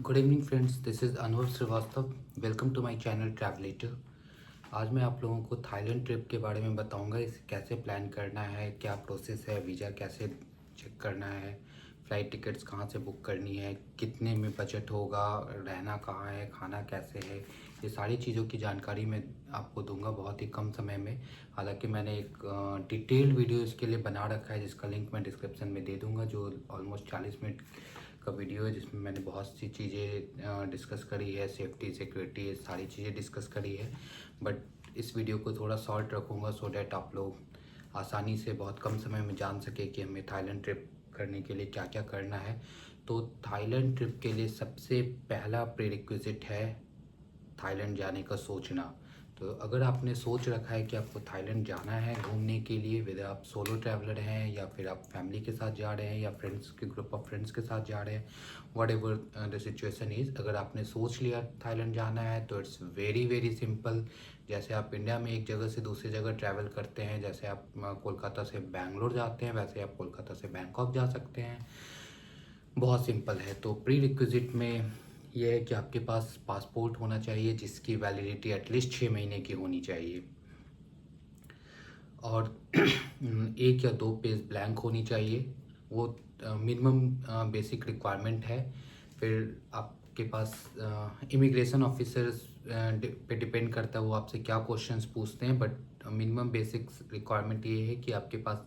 Good evening friends, this is Anubhav Srivastava. Welcome to my channel Travelator. आज मैं आप लोगों को थाईलैंड ट्रिप के बारे में बताऊंगा। इसे कैसे प्लान करना है, क्या प्रोसेस है, वीज़ा कैसे चेक करना है, फ़्लाइट टिकट्स कहाँ से बुक करनी है, कितने में बजट होगा, रहना कहाँ है, खाना कैसे है, ये सारी चीज़ों की जानकारी मैं आपको दूंगा बहुत ही कम समय में। हालांकि मैंने एक डिटेल्ड वीडियो इसके लिए बना रखा है जिसका लिंक मैं डिस्क्रिप्शन में दे दूंगा, जो ऑलमोस्ट 40 मिनट का वीडियो है जिसमें मैंने बहुत सी चीज़ें डिस्कस करी है। सेफ्टी, सिक्योरिटी, ये सारी चीज़ें डिस्कस करी है। बट इस वीडियो को थोड़ा शॉर्ट रखूँगा सो डैट आप लोग आसानी से बहुत कम समय में जान सके कि हमें थाईलैंड ट्रिप करने के लिए क्या क्या करना है। तो थाईलैंड ट्रिप के लिए सबसे पहला प्रीरिक्विजिट है थाईलैंड जाने का सोचना। तो अगर आपने सोच रखा है कि आपको थाईलैंड जाना है घूमने के लिए, वेदर आप सोलो ट्रैवलर हैं या फिर आप फैमिली के साथ जा रहे हैं या फ्रेंड्स के ग्रुप ऑफ फ्रेंड्स के साथ जा रहे हैं, what ever the situation is, अगर आपने सोच लिया थाईलैंड जाना है तो इट्स वेरी वेरी सिंपल। जैसे आप इंडिया में एक जगह से दूसरी जगह ट्रैवल करते हैं, जैसे आप कोलकाता से बैंगलोर जाते हैं, वैसे आप कोलकाता से बैंकॉक जा सकते हैं। बहुत सिंपल है। तो प्री रिक्विजिट में यह है कि आपके पास पासपोर्ट होना चाहिए जिसकी वैलिडिटी एटलीस्ट 6 महीने की होनी चाहिए, और एक या दो पेज ब्लैंक होनी चाहिए। वो मिनिमम बेसिक रिक्वायरमेंट है। फिर आपके पास इमिग्रेशन ऑफिसर्स पे डिपेंड करता है वो आपसे क्या क्वेश्चंस पूछते हैं, बट मिनिमम बेसिक रिक्वायरमेंट ये है कि आपके पास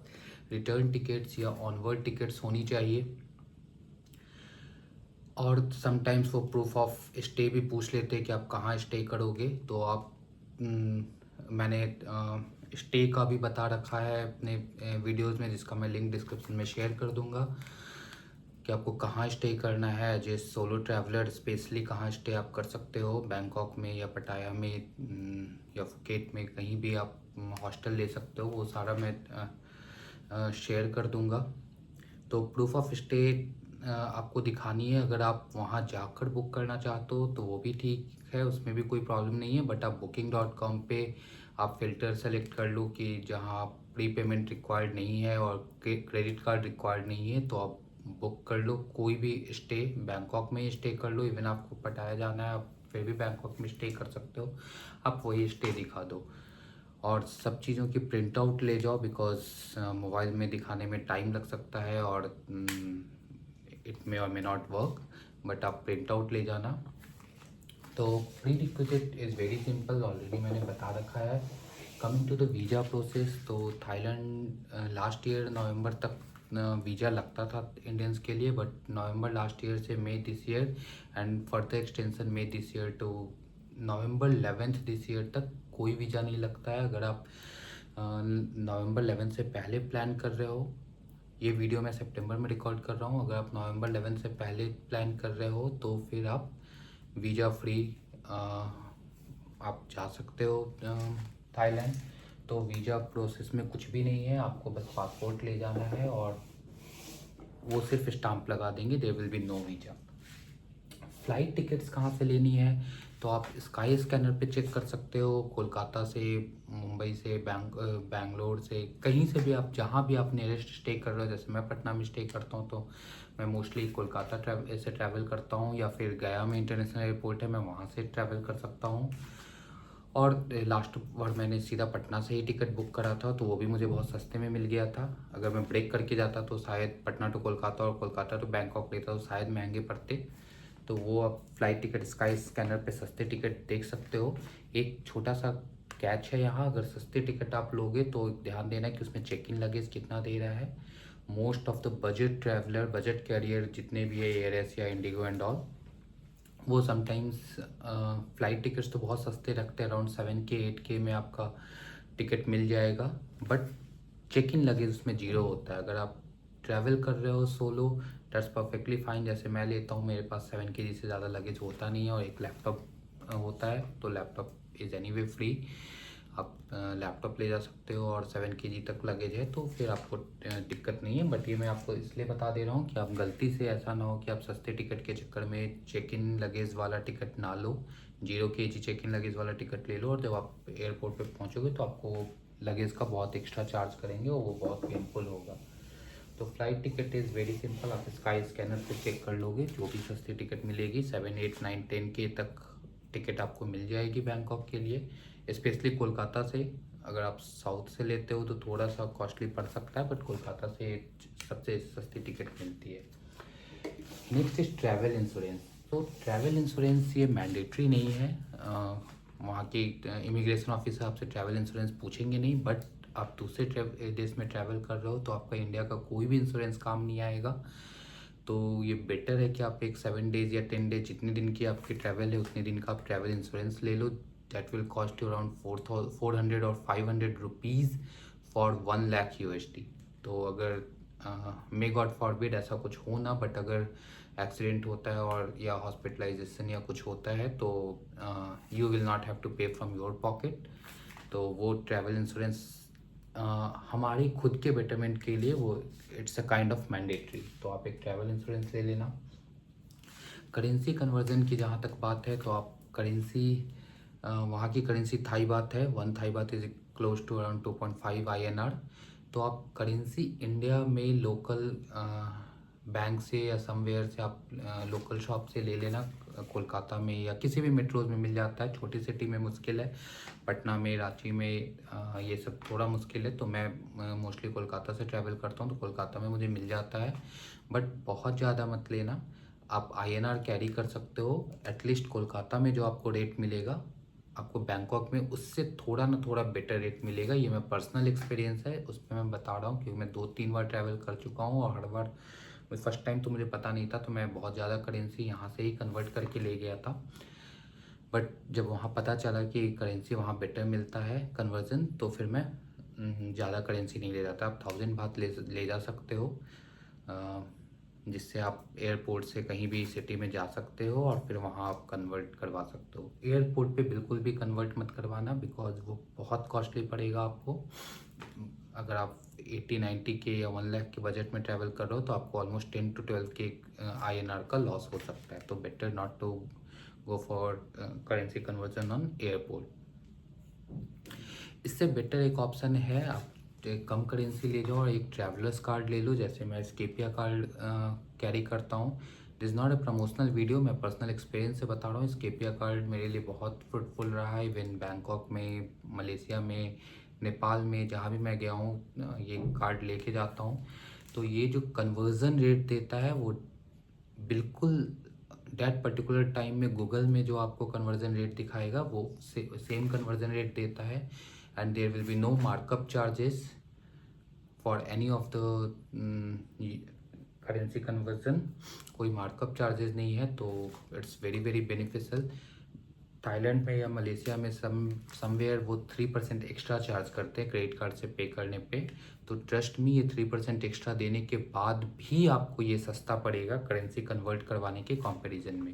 रिटर्न टिकट्स या ऑनवर्ड टिकट्स होनी चाहिए। और समटाइम्स वो प्रूफ ऑफ स्टे भी पूछ लेते हैं कि आप कहाँ स्टे करोगे। तो आप मैंने स्टे का भी बता रखा है अपने वीडियोस में, जिसका मैं लिंक डिस्क्रिप्शन में शेयर कर दूंगा कि आपको कहाँ स्टे करना है। As a solo traveller specially कहाँ स्टे आप कर सकते हो, बैंकॉक में या पटाया में या फुकेट में, कहीं भी आप हॉस्टल ले सकते हो। वो सारा मैं शेयर कर दूंगा। तो प्रूफ ऑफ स्टे आपको दिखानी है। अगर आप वहाँ जाकर बुक करना चाहते हो तो वो भी ठीक है, उसमें भी कोई प्रॉब्लम नहीं है। बट आप booking.com पे आप फ़िल्टर सेलेक्ट कर लो कि जहाँ प्री पेमेंट रिक्वायर्ड नहीं है और क्रेडिट कार्ड रिक्वायर्ड नहीं है, तो आप बुक कर लो कोई भी स्टे। बैंकॉक में ही स्टे कर लो, इवन आपको पटाया जाना है आप फिर भी बैंकॉक में स्टे कर सकते हो। आप वही स्टे दिखा दो और सब चीज़ों की प्रिंट आउट ले जाओ, बिकॉज मोबाइल में दिखाने में टाइम लग सकता है और इट मे और मे नॉट वर्क, बट आप प्रिंट आउट ले जाना। तो prerequisite is very simple, already मैंने बता रखा है। Coming to the visa process, तो थाईलैंड लास्ट ईयर नवंबर तक वीज़ा लगता था इंडियंस के लिए, बट नवंबर लास्ट ईयर से May this year and further extension May this year to November 11th this year तक कोई वीज़ा नहीं लगता है। अगर आप नवंबर 11 से पहले प्लान कर रहे हो, ये वीडियो मैं सितंबर में रिकॉर्ड कर रहा हूँ, अगर आप नवंबर 11 से पहले प्लान कर रहे हो तो फिर आप वीज़ा फ्री आप जा सकते हो थाईलैंड। तो वीज़ा प्रोसेस में कुछ भी नहीं है, आपको बस पासपोर्ट ले जाना है और वो सिर्फ स्टाम्प लगा देंगे, there will be no visa. Flight tickets कहाँ से लेनी है, तो आप स्काई स्कैनर पे चेक कर सकते हो। कोलकाता से, मुंबई से, बैंगलोर से, कहीं से भी आप जहाँ भी आप नियरेस्ट स्टे कर रहे हो। जैसे मैं पटना में स्टे करता हूँ तो मैं मोस्टली कोलकाता से ट्रैवल करता हूँ, या फिर गया में इंटरनेशनल एयरपोर्ट है, मैं वहाँ से ट्रैवल कर सकता हूँ। और लास्ट बार मैंने सीधा पटना से ही टिकट बुक करा था, तो वो भी मुझे बहुत सस्ते में मिल गया था। अगर मैं ब्रेक करके जाता तो शायद पटना टू कोलकाता और कोलकाता टू बैंकॉक लेता तो शायद महंगे पड़ते। तो वो आप फ्लाइट टिकट स्काई स्कैनर पे सस्ते टिकट देख सकते हो। एक छोटा सा कैच है यहाँ, अगर सस्ते टिकट आप लोगे तो ध्यान देना कि उसमें चेक इन लगेज कितना दे रहा है। Most of the budget traveller, budget career जितने भी है, air Asia, Indigo and all, वो समटाइम्स फ़्लाइट टिकट्स तो बहुत सस्ते रखते हैं, अराउंड 7K 8K में आपका टिकट मिल जाएगा। बट चेक इन लगेज उसमें जीरो होता है। अगर आप ट्रैवल कर रहे हो सोलो, दैट्स परफेक्टली फाइन। जैसे मैं लेता हूँ, मेरे पास 7 kg से ज़्यादा लगेज होता नहीं है और एक लैपटॉप होता है, तो laptop is any way free. आप लैपटॉप ले जा सकते हो और 7 kg तक लगेज है तो फिर आपको दिक्कत नहीं है। बट ये मैं आपको इसलिए बता दे रहा हूँ कि आप गलती से ऐसा ना हो कि आप सस्ते टिकट के चक्कर में चेक इन लगेज वाला टिकट ना लो, 0 kg चेक इन लगेज वाला टिकट ले लो और जब आप एयरपोर्ट पे पहुँचोगे तो आपको लगेज का बहुत एक्स्ट्रा चार्ज करेंगे और वो बहुत पेनफुल होगा। तो flight ticket is very simple, आप स्काई स्कैनर से चेक कर लोगे, जो भी सस्ती टिकट मिलेगी 7, 8, 9, 10 के तक टिकट आपको मिल जाएगी बैंकॉक के लिए, स्पेशली कोलकाता से। अगर आप साउथ से लेते हो तो थोड़ा सा कॉस्टली पड़ सकता है, बट कोलकाता से सबसे सस्ती टिकट मिलती है। Next is travel insurance. तो ट्रैवल इंश्योरेंस ये मैंडेटरी नहीं है, वहाँ के इमिग्रेशन ऑफिसर आपसे ट्रैवल इंश्योरेंस पूछेंगे नहीं, बट आप दूसरे देश में ट्रैवल कर रहे हो तो आपका इंडिया का कोई भी इंश्योरेंस काम नहीं आएगा। तो ये बेटर है कि आप एक 7 डेज या 10 डेज, जितने दिन की आपकी ट्रैवल है उतने दिन का आप ट्रैवल इंश्योरेंस ले लो। That will cost you around 400 और 500 रुपीज़ फॉर 1 लाख USD। तो अगर मे गॉड फॉरबिड ऐसा कुछ हो ना, बट अगर एक्सीडेंट होता है और या हॉस्पिटलाइजेशन या कुछ होता है तो you will not have to pay from your pocket. तो वो ट्रैवल इंश्योरेंस हमारी खुद के बेटरमेंट के लिए वो it's a kind of mandatory, तो आप एक ट्रैवल इंश्योरेंस ले लेना। करेंसी कन्वर्जन की जहाँ तक बात है तो आप करेंसी, वहाँ की करेंसी थाई बात है, 1 Thai baht is close to around 2.5 INR। तो आप करेंसी इंडिया में लोकल बैंक से या समवेयर से आप लोकल शॉप से ले लेना। कोलकाता में या किसी भी मेट्रोज में मिल जाता है, छोटी सिटी में मुश्किल है, पटना में, रांची में ये सब थोड़ा मुश्किल है। तो मैं मोस्टली कोलकाता से ट्रैवल करता हूँ, तो कोलकाता में मुझे मिल जाता है, बट बहुत ज़्यादा मत लेना। आप INR कैरी कर सकते हो, एटलीस्ट कोलकाता में जो आपको रेट मिलेगा आपको बैंकॉक में उससे थोड़ा ना थोड़ा बेटर रेट मिलेगा। ये मैं पर्सनल एक्सपीरियंस है उस पर मैं बता रहा हूँ, क्योंकि मैं 2-3 बार ट्रैवल कर चुका हूँ और हर बार, फर्स्ट टाइम तो मुझे पता नहीं था, तो मैं बहुत ज़्यादा करेंसी यहाँ से ही कन्वर्ट करके ले गया था, बट जब वहाँ पता चला कि करेंसी वहाँ बेटर मिलता है कन्वर्जन, तो फिर मैं ज़्यादा करेंसी नहीं ले जाता। आप 1000 बात ले जा सकते हो, जिससे आप एयरपोर्ट से कहीं भी सिटी में जा सकते हो और फिर वहाँ आप कन्वर्ट करवा सकते हो। एयरपोर्ट पे बिल्कुल भी कन्वर्ट मत करवाना, बिकॉज वो बहुत कॉस्टली पड़ेगा आपको। अगर आप 80-90 के या 1 लाख के बजट में ट्रैवल कर रहे हो तो आपको ऑलमोस्ट 10 to 12 के INR का लॉस हो सकता है। तो better not to go for currency conversion on airport. इससे बेटर एक ऑप्शन है, आप एक कम करेंसी ले जाओ और एक ट्रैवलर्स कार्ड ले लो, जैसे मैं स्केपिया कार्ड कैरी करता हूँ। This is not a promotional video, मैं पर्सनल एक्सपीरियंस से बता रहा हूँ। स्केपिया कार्ड मेरे लिए बहुत फ्रूटफुल रहा है, इवन बैंकॉक में, मलेशिया में, नेपाल में, जहाँ भी मैं गया हूँ ये कार्ड लेके जाता हूँ। तो ये जो कन्वर्ज़न रेट देता है वो बिल्कुल डैट पर्टिकुलर टाइम में गूगल में जो आपको कन्वर्जन रेट दिखाएगा वो सेम कन्वर्जन रेट देता है, and there will be no markup charges for any of the currency conversion. कोई मार्कअप चार्जेस नहीं है, तो it's very very beneficial. Thailand में या मलेशिया में समवेयर वो 3% एक्स्ट्रा चार्ज करते हैं क्रेडिट कार्ड से पे करने पे। तो ट्रस्ट मी, ये 3% एक्स्ट्रा देने के बाद भी आपको ये सस्ता पड़ेगा करेंसी कन्वर्ट करवाने के कंपैरिजन में।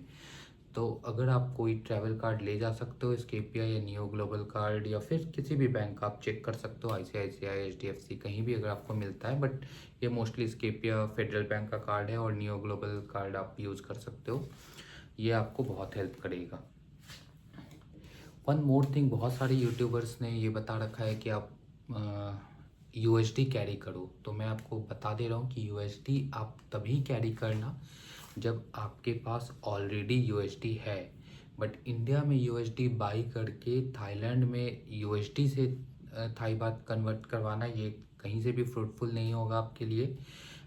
तो अगर आप कोई ट्रैवल कार्ड ले जा सकते हो, स्केपिया या नियो ग्लोबल कार्ड या फिर किसी भी बैंक आप चेक कर सकते हो, ICICI, HDFC, कहीं भी अगर आपको मिलता है, बट ये मोस्टली स्केपिया फेडरल बैंक का कार्ड है और नियो ग्लोबल कार्ड आप यूज़ कर सकते हो, ये आपको बहुत हेल्प करेगा। वन मोर थिंग, बहुत सारे यूट्यूबर्स ने ये बता रखा है कि आप USD कैरी करो, तो मैं आपको बता दे रहा हूँ कि USD आप तभी कैरी करना जब आपके पास ऑलरेडी USD है। बट इंडिया में USD बाई करके थाईलैंड में USD से थाई बात कन्वर्ट करवाना ये कहीं से भी फ्रूटफुल नहीं होगा आपके लिए।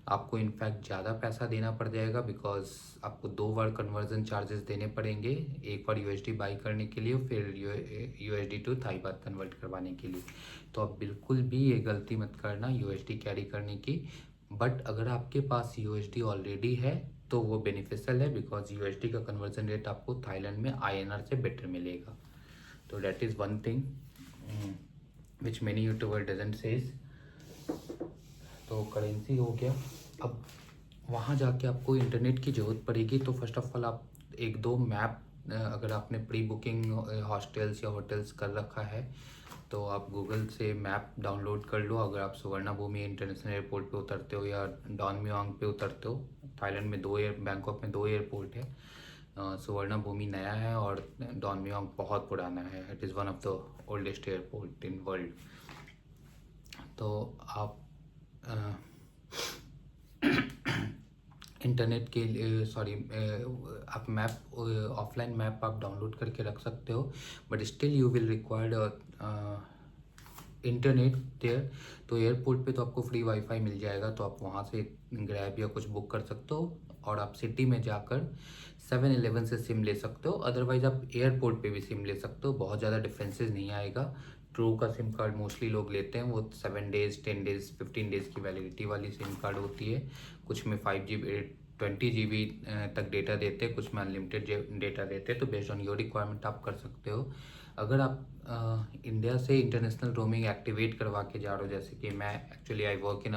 आपको इनफैक्ट ज़्यादा पैसा देना पड़ जाएगा, बिकॉज आपको 2 बार कन्वर्जन चार्जेस देने पड़ेंगे, एक बार USD बाई करने के लिए, फिर USD to Thai baht convert करवाने के लिए। तो आप बिल्कुल भी ये गलती मत करना USD कैरी करने की। बट अगर आपके पास USD ऑलरेडी है तो वो बेनिफिशियल है, बिकॉज USD का कन्वर्जन रेट आपको थाईलैंड में INR से बेटर मिलेगा। तो that is one thing which many YouTuber doesn't says. तो करेंसी हो गया। अब वहाँ जाके आपको इंटरनेट की ज़रूरत पड़ेगी, तो फर्स्ट ऑफ ऑल आप 1-2 मैप, अगर आपने प्री बुकिंग हॉस्टल्स या होटल्स कर रखा है तो आप गूगल से मैप डाउनलोड कर लो। अगर आप सुवर्णाभूमि इंटरनेशनल एयरपोर्ट पे उतरते हो या डॉन म्योंग पे उतरते हो, थाईलैंड में बैंकॉक में 2 एयरपोर्ट है, सुवर्णाभूमि नया है और डॉन म्योंग बहुत पुराना है। It is one of the oldest airport in world. तो आप इंटरनेट के लिए सॉरी आप मैप ऑफलाइन मैप आप डाउनलोड करके रख सकते हो, but still you will required internet there. तो एयरपोर्ट पे तो आपको फ्री वाईफाई मिल जाएगा, तो आप वहाँ से ग्रैब या कुछ बुक कर सकते हो और आप सिटी में जाकर 7-Eleven से सिम ले सकते हो। अदरवाइज़ आप एयरपोर्ट पे भी सिम ले सकते हो, बहुत ज़्यादा डिफरेंसेस नहीं आएगा। ट्रू का सिम कार्ड मोस्टली लोग लेते हैं, वो 7 डेज़ 10 डेज़ 15 डेज़ की वैलिडिटी वाली सिम कार्ड होती है। कुछ में 5 GB 20 GB तक डेटा देते हैं, कुछ में अनलिमिटेड डेटा देते हैं। तो बेस्ड ऑन योर रिक्वायरमेंट आप कर सकते हो। अगर आप इंडिया से इंटरनेशनल रोमिंग एक्टिवेट करवा के जा रहे हो, जैसे कि मैं actually I work in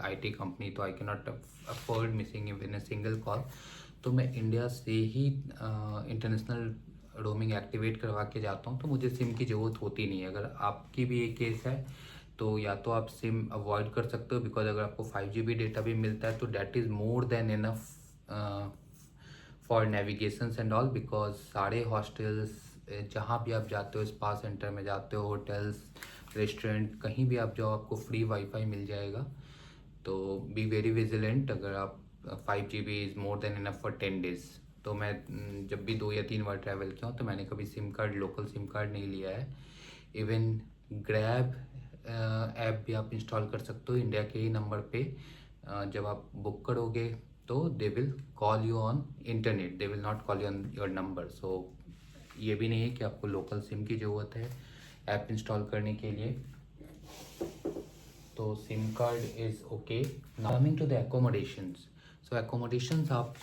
IT company, तो I can not afford missing in a single call, तो मैं इंडिया से ही इंटरनेशनल रोमिंग एक्टिवेट करवा के जाता हूँ, तो मुझे सिम की ज़रूरत होती नहीं है। अगर आपकी भी ये केस है तो या तो आप सिम अवॉइड कर सकते हो, बिकॉज अगर आपको 5 GB डेटा भी मिलता है तो that is more than enough for navigations and all. Because सारे हॉस्टल्स, जहाँ भी आप जाते हो, स्पा सेंटर में जाते हो, होटल्स, रेस्टोरेंट, कहीं भी आप जाओ आपको फ्री वाईफाई मिल जाएगा। तो बी वेरी विजिलेंट। अगर आप 5 GB is more than enough for 10 days. तो मैं जब भी 2 या 3 बार ट्रैवल किया हूँ तो मैंने कभी SIM card, local SIM card नहीं लिया है। इवन ग्रैब ऐप भी आप इंस्टॉल कर सकते हो इंडिया के ही नंबर पे। जब आप बुक करोगे तो they will call you on internet, they will not call you on your number. So ये भी नहीं है कि आपको लोकल सिम की ज़रूरत है ऐप इंस्टॉल करने के लिए। तो sim card is okay. Coming to the accommodations, so accommodations आप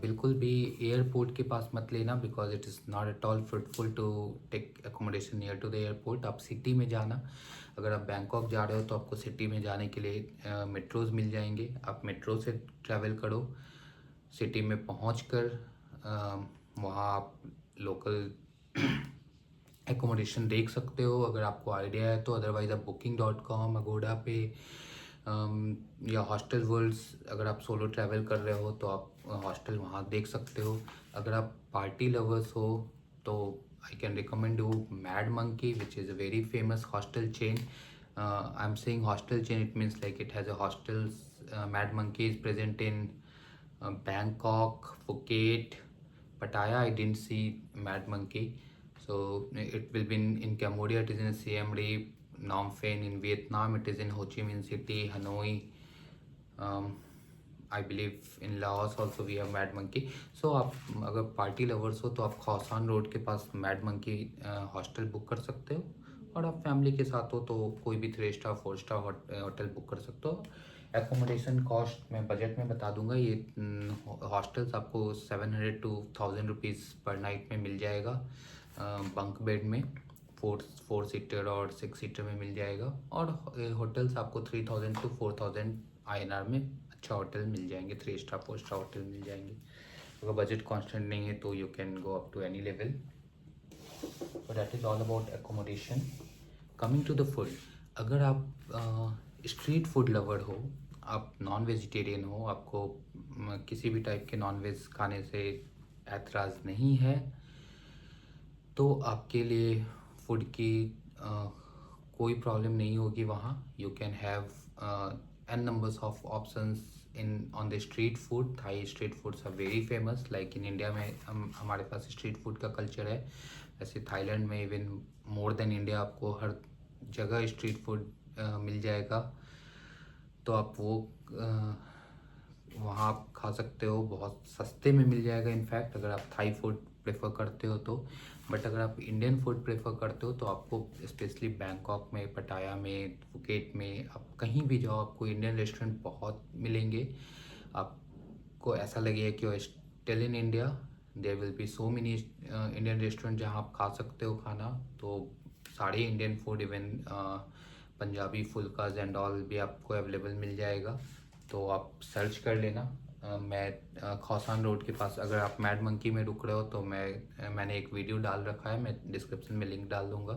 बिल्कुल भी एयरपोर्ट के पास मत लेना, because it is not at all fruitful to take accommodation near to the airport. आप सिटी में जाना। अगर आप बैंकॉक जा रहे हो तो आपको सिटी में जाने के लिए मेट्रोज़ मिल जाएंगे, आप मेट्रो से ट्रैवल करो। सिटी में पहुँच कर वहाँ आप लोकल एकोमोडेशन देख सकते हो अगर आपको आइडिया है तो। अदरवाइज़ आप booking.com, अगोडा पे या हॉस्टल वर्ल्ड्स, अगर आप सोलो ट्रैवल कर रहे हो तो आप हॉस्टल वहाँ देख सकते हो। अगर आप पार्टी लवर्स हो तो I can recommend you mad monkey, which is a very famous hostel chain. I am saying hostel chain, it means like it has a hostels. Mad monkey is present in Bangkok, Phuket, Pattaya. I didn't see Mad Monkey. So it will be in Cambodia. It is in Siem Reap, Phnom Penh. In Vietnam, it is in Ho Chi Minh City, Hanoi. Um, I believe in Laos also we have Mad Monkey. So आप अगर party lovers हो तो आप खौसान road के पास mad monkey hostel book कर सकते हो। और आप फैमिली के साथ हो तो कोई भी 3 स्टार 4 स्टार होटल बुक कर सकते हो। एकोमोडेशन कॉस्ट मैं बजट में बता दूंगा। ये हॉस्टल्स आपको 700 to 1000 रुपीज़ पर नाइट में मिल जाएगा। बंक बेड में 4 सीटर और 6 सीटर में मिल जाएगा। और होटल्स आपको 3000 to 4000 INR में अच्छा होटल मिल जाएंगे, 3 स्टार 4 स्टार होटल मिल जाएंगे। अगर बजट कांस्टेंट नहीं है तो you can go up to any level. So that is all about accommodation. Coming to the food, अगर आप स्ट्रीट फूड लवर हो, आप नॉन वेजिटेरियन हो, आपको किसी भी टाइप के नॉन वेज खाने से ऐतराज़ नहीं है, तो आपके लिए फूड की कोई प्रॉब्लम नहीं होगी वहाँ। You can have n numbers of options in on the street food. Thai street foods are very famous. Like in India में हमारे पास स्ट्रीट फूड का कल्चर है, वैसे थाईलैंड में इवन मोर देन इंडिया आपको हर जगह स्ट्रीट फूड मिल जाएगा। तो आप वो वहाँ आप खा सकते हो, बहुत सस्ते में मिल जाएगा इनफैक्ट, अगर आप थाई फूड प्रेफर करते हो तो। बट अगर आप इंडियन फूड प्रेफर करते हो तो आपको स्पेशली बैंकॉक में, पटाया में, फुकेट में, आप कहीं भी जाओ आपको इंडियन रेस्टोरेंट बहुत मिलेंगे। आपको ऐसा लगेगा कि still in India. There will be so many Indian restaurant जहाँ आप खा सकते हो खाना। तो सारे Indian food, even Punjabi phulkas and all भी आपको अवेलेबल मिल जाएगा। तो आप सर्च कर लेना। मैं खौसान रोड के पास, अगर आप मैड मंकी में रुक रहे हो तो मैंने एक वीडियो डाल रखा है, मैं डिस्क्रिप्शन में लिंक डाल दूँगा।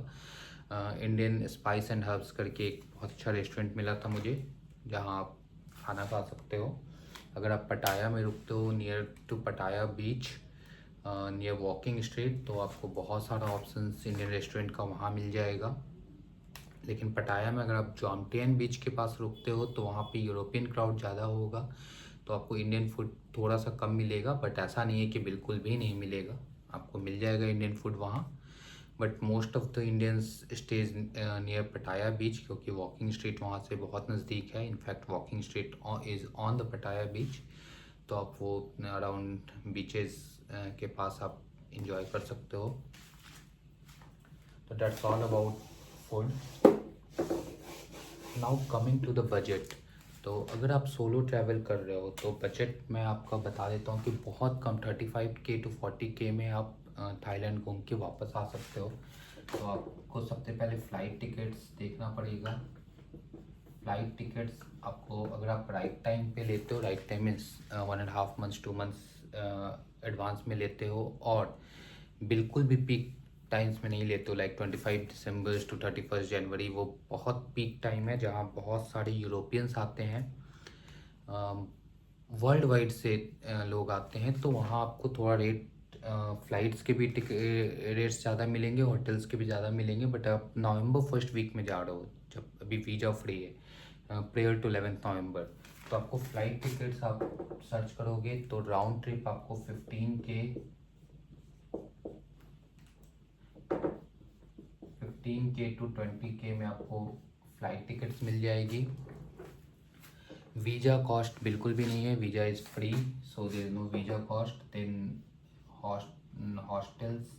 इंडियन स्पाइस एंड हर्ब्स करके एक बहुत अच्छा रेस्टोरेंट मिला था मुझे, जहाँ आप खाना खा सकते हो। अगर आप पटाया में रुकते हो, नियर टू पटाया बीच, नियर वॉकिंग स्ट्रीट, तो आपको बहुत सारा ऑप्शंस इंडियन रेस्टोरेंट का वहाँ मिल जाएगा। लेकिन पटाया में अगर आप जॉमटेन बीच के पास रुकते हो तो वहाँ पे यूरोपियन क्राउड ज़्यादा होगा, तो आपको इंडियन फूड थोड़ा सा कम मिलेगा, बट ऐसा नहीं है कि बिल्कुल भी नहीं मिलेगा, आपको मिल जाएगा इंडियन फूड वहाँ। But most of the Indians stage near पटाया बीच, क्योंकि वॉकिंग स्ट्रीट वहाँ से बहुत नज़दीक है। In fact walking street is on the पटाया बीच, तो आप वो अराउंड बीचेस के पास आप इंजॉय कर सकते हो। तो that's all about food. Now coming to the budget. तो अगर आप सोलो ट्रैवल कर रहे हो तो बजट मैं आपका बता देता हूँ कि बहुत कम 35K to 40K में आप थाईलैंड घूम के वापस आ सकते हो। तो आपको सबसे पहले फ़्लाइट टिकट्स देखना पड़ेगा। फ़्लाइट टिकट्स आपको, अगर आप राइट टाइम पे लेते हो, right time means 1.5 months 2 months advance में लेते हो, और बिल्कुल भी पीक टाइम्स में नहीं लेते हो, लाइक 25 दिसंबर to 31 जनवरी, वो बहुत पीक टाइम है जहाँ बहुत सारे यूरोपियंस आते हैं, वर्ल्ड वाइड से लोग आते हैं। तो वहाँ आपको थोड़ा रेट, फ़्लाइट्स के भी रेट्स ज़्यादा मिलेंगे, होटल्स के भी ज़्यादा मिलेंगे। बट आप नवंबर फर्स्ट वीक में जा रहे हो, जब अभी वीज़ा फ्री है, प्रेयर टू 11 नवंबर, तो आपको फ़्लाइट टिकट्स आप सर्च करोगे तो राउंड ट्रिप आपको 15K to 20K में आपको फ़्लाइट टिकट्स मिल जाएगी। वीज़ा कॉस्ट बिल्कुल भी नहीं है, visa is free, so there is no visa cost. Then hostels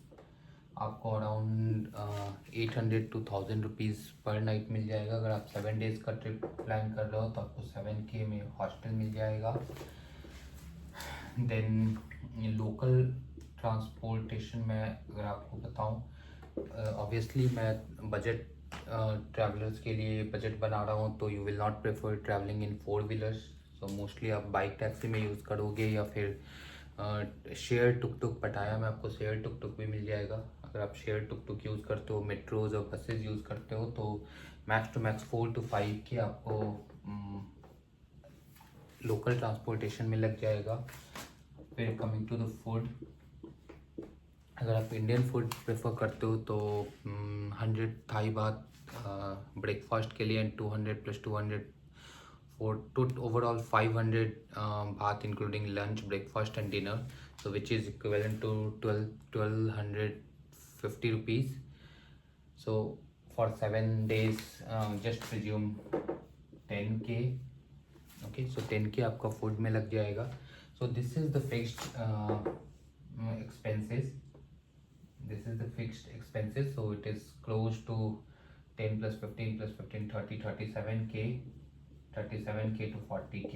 आपको around 800 to 1000 rupees per night मिल जाएगा। अगर आप 7 days का ट्रिप प्लान कर रहे हो तो आपको 7K में हॉस्टल मिल जाएगा। देन लोकल ट्रांसपोर्टेशन में अगर आपको बताऊं, ऑब्वियसली मैं बजट ट्रैवलर्स के लिए बजट बना रहा हूँ, तो you will not prefer travelling in 4 wheelers. So mostly आप बाइक टैक्सी में यूज़ करोगे, या फिर शेयर टुक टुक। पटाया में आपको शेयर टुक टुक भी मिल जाएगा। अगर आप शेयर टुक टुक यूज़ करते हो, मेट्रोज और बसेस यूज़ करते हो, तो max to max 4 to 5K आपको लोकल ट्रांसपोर्टेशन में लग जाएगा। फिर कमिंग टू द फूड, अगर आप इंडियन फूड प्रेफर करते हो तो 100 थाई बात ब्रेकफास्ट के लिए, and 200 + 200 for overall 500 baht including lunch, breakfast and dinner, so which is equivalent to 1250 rupees. So for 7 days just presume 10K. Okay, so 10K आपका food में लग जाएगा. So this is the fixed expenses. So it is close to 10 + 15 + 15 30 37K to 40K.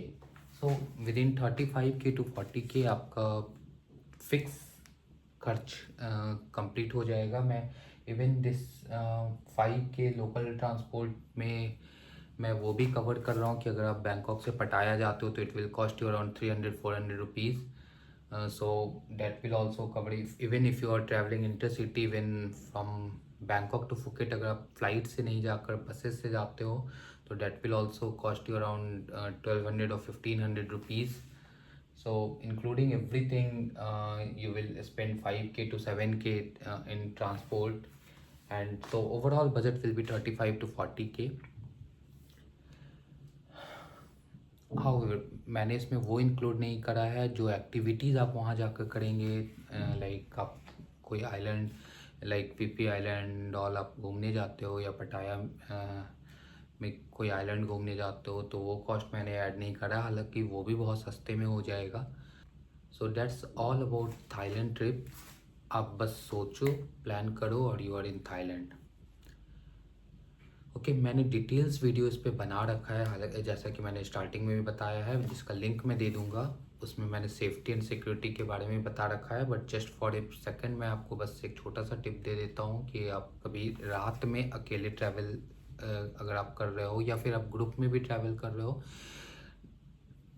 So within 35K to 40K आपका fix खर्च complete हो जाएगा। मैं even this 5K local transport में मैं वो भी कवर कर रहा हूँ कि अगर आप बैंकॉक से पटाया जाते हो तो it will cost you around 300-400 rupees. So that will also cover even if you are traveling intercity, even from Bangkok to Phuket, अगर आप फ्लाइट से नहीं जाकर बसेस से जाते हो तो that will also cost you around 1200 or 1500 rupees. So including everything you will spend 5K to 7K in transport, and so overall budget will be 35 to 40K. हाँ, मैंने इसमें वो इंक्लूड नहीं करा है जो एक्टिविटीज़ आप वहाँ जाकर करेंगे, लाइक आप कोई island like PP island all आप घूमने जाते हो, या पटाया में कोई आइलैंड घूमने जाते हो, तो वो कॉस्ट मैंने ऐड नहीं करा, हालांकि वो भी बहुत सस्ते में हो जाएगा। So that's all about Thailand trip. आप बस सोचो, प्लान करो और you are in Thailand. Okay, मैंने डिटेल्स वीडियो इस पे बना रखा है, हालांकि जैसा कि मैंने स्टार्टिंग में भी बताया है, जिसका लिंक मैं दे दूंगा। उसमें मैंने सेफ्टी एंड सिक्योरिटी के बारे में बता रखा है, but just for a second मैं आपको बस एक छोटा सा टिप दे देता हूँ कि आप कभी रात में अकेले ट्रैवल अगर आप कर रहे हो, या फिर आप ग्रुप में भी ट्रैवल कर रहे हो,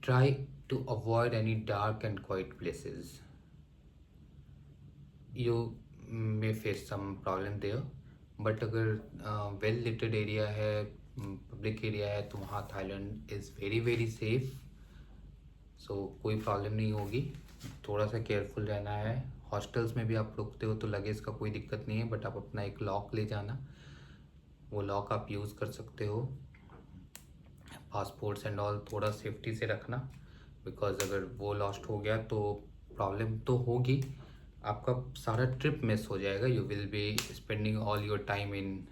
try to avoid any dark and quiet places. You may face some problem there, but अगर वेल लिटेड एरिया है, पब्लिक एरिया है, तो वहाँ Thailand is very very safe. So कोई प्रॉब्लम नहीं होगी, थोड़ा सा केयरफुल रहना है। हॉस्टल्स में भी आप रुकते हो तो लगेज का कोई दिक्कत नहीं है, बट आप अपना एक लॉक ले जाना, वो लॉक आप यूज़ कर सकते हो। पासपोर्ट्स एंड ऑल थोड़ा सेफ्टी से रखना, बिकॉज अगर वो लॉस्ट हो गया तो प्रॉब्लम तो होगी, आपका सारा ट्रिप मिस हो जाएगा। You will be spending all your time in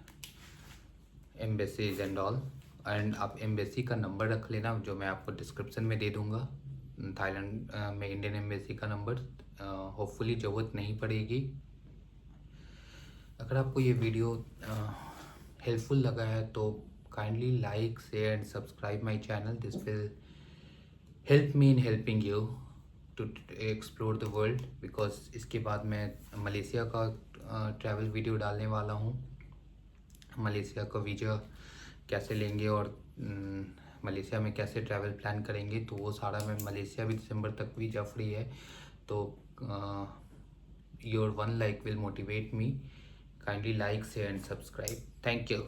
embassies and all. And आप एम्बेसी का नंबर रख लेना, जो मैं आपको डिस्क्रिप्शन में दे दूँगा, थाईलैंड में इंडियन एम्बेसी का नंबर। होपफुली ज़रूरत नहीं पड़ेगी। अगर आपको ये वीडियो हेल्पफुल लगा है तो kindly like, share and subscribe my channel. This will help me in helping you to explore the world, because इसके बाद मैं मलेशिया का ट्रैवल वीडियो डालने वाला हूँ। मलेशिया का वीज़ा कैसे लेंगे और मलेशिया में कैसे ट्रैवल प्लान करेंगे, तो वो सारा मैं मलेशिया भी दिसंबर तक वीज़ा फ्री है। तो your one like will motivate me. Kindly like, share and subscribe. Thank you.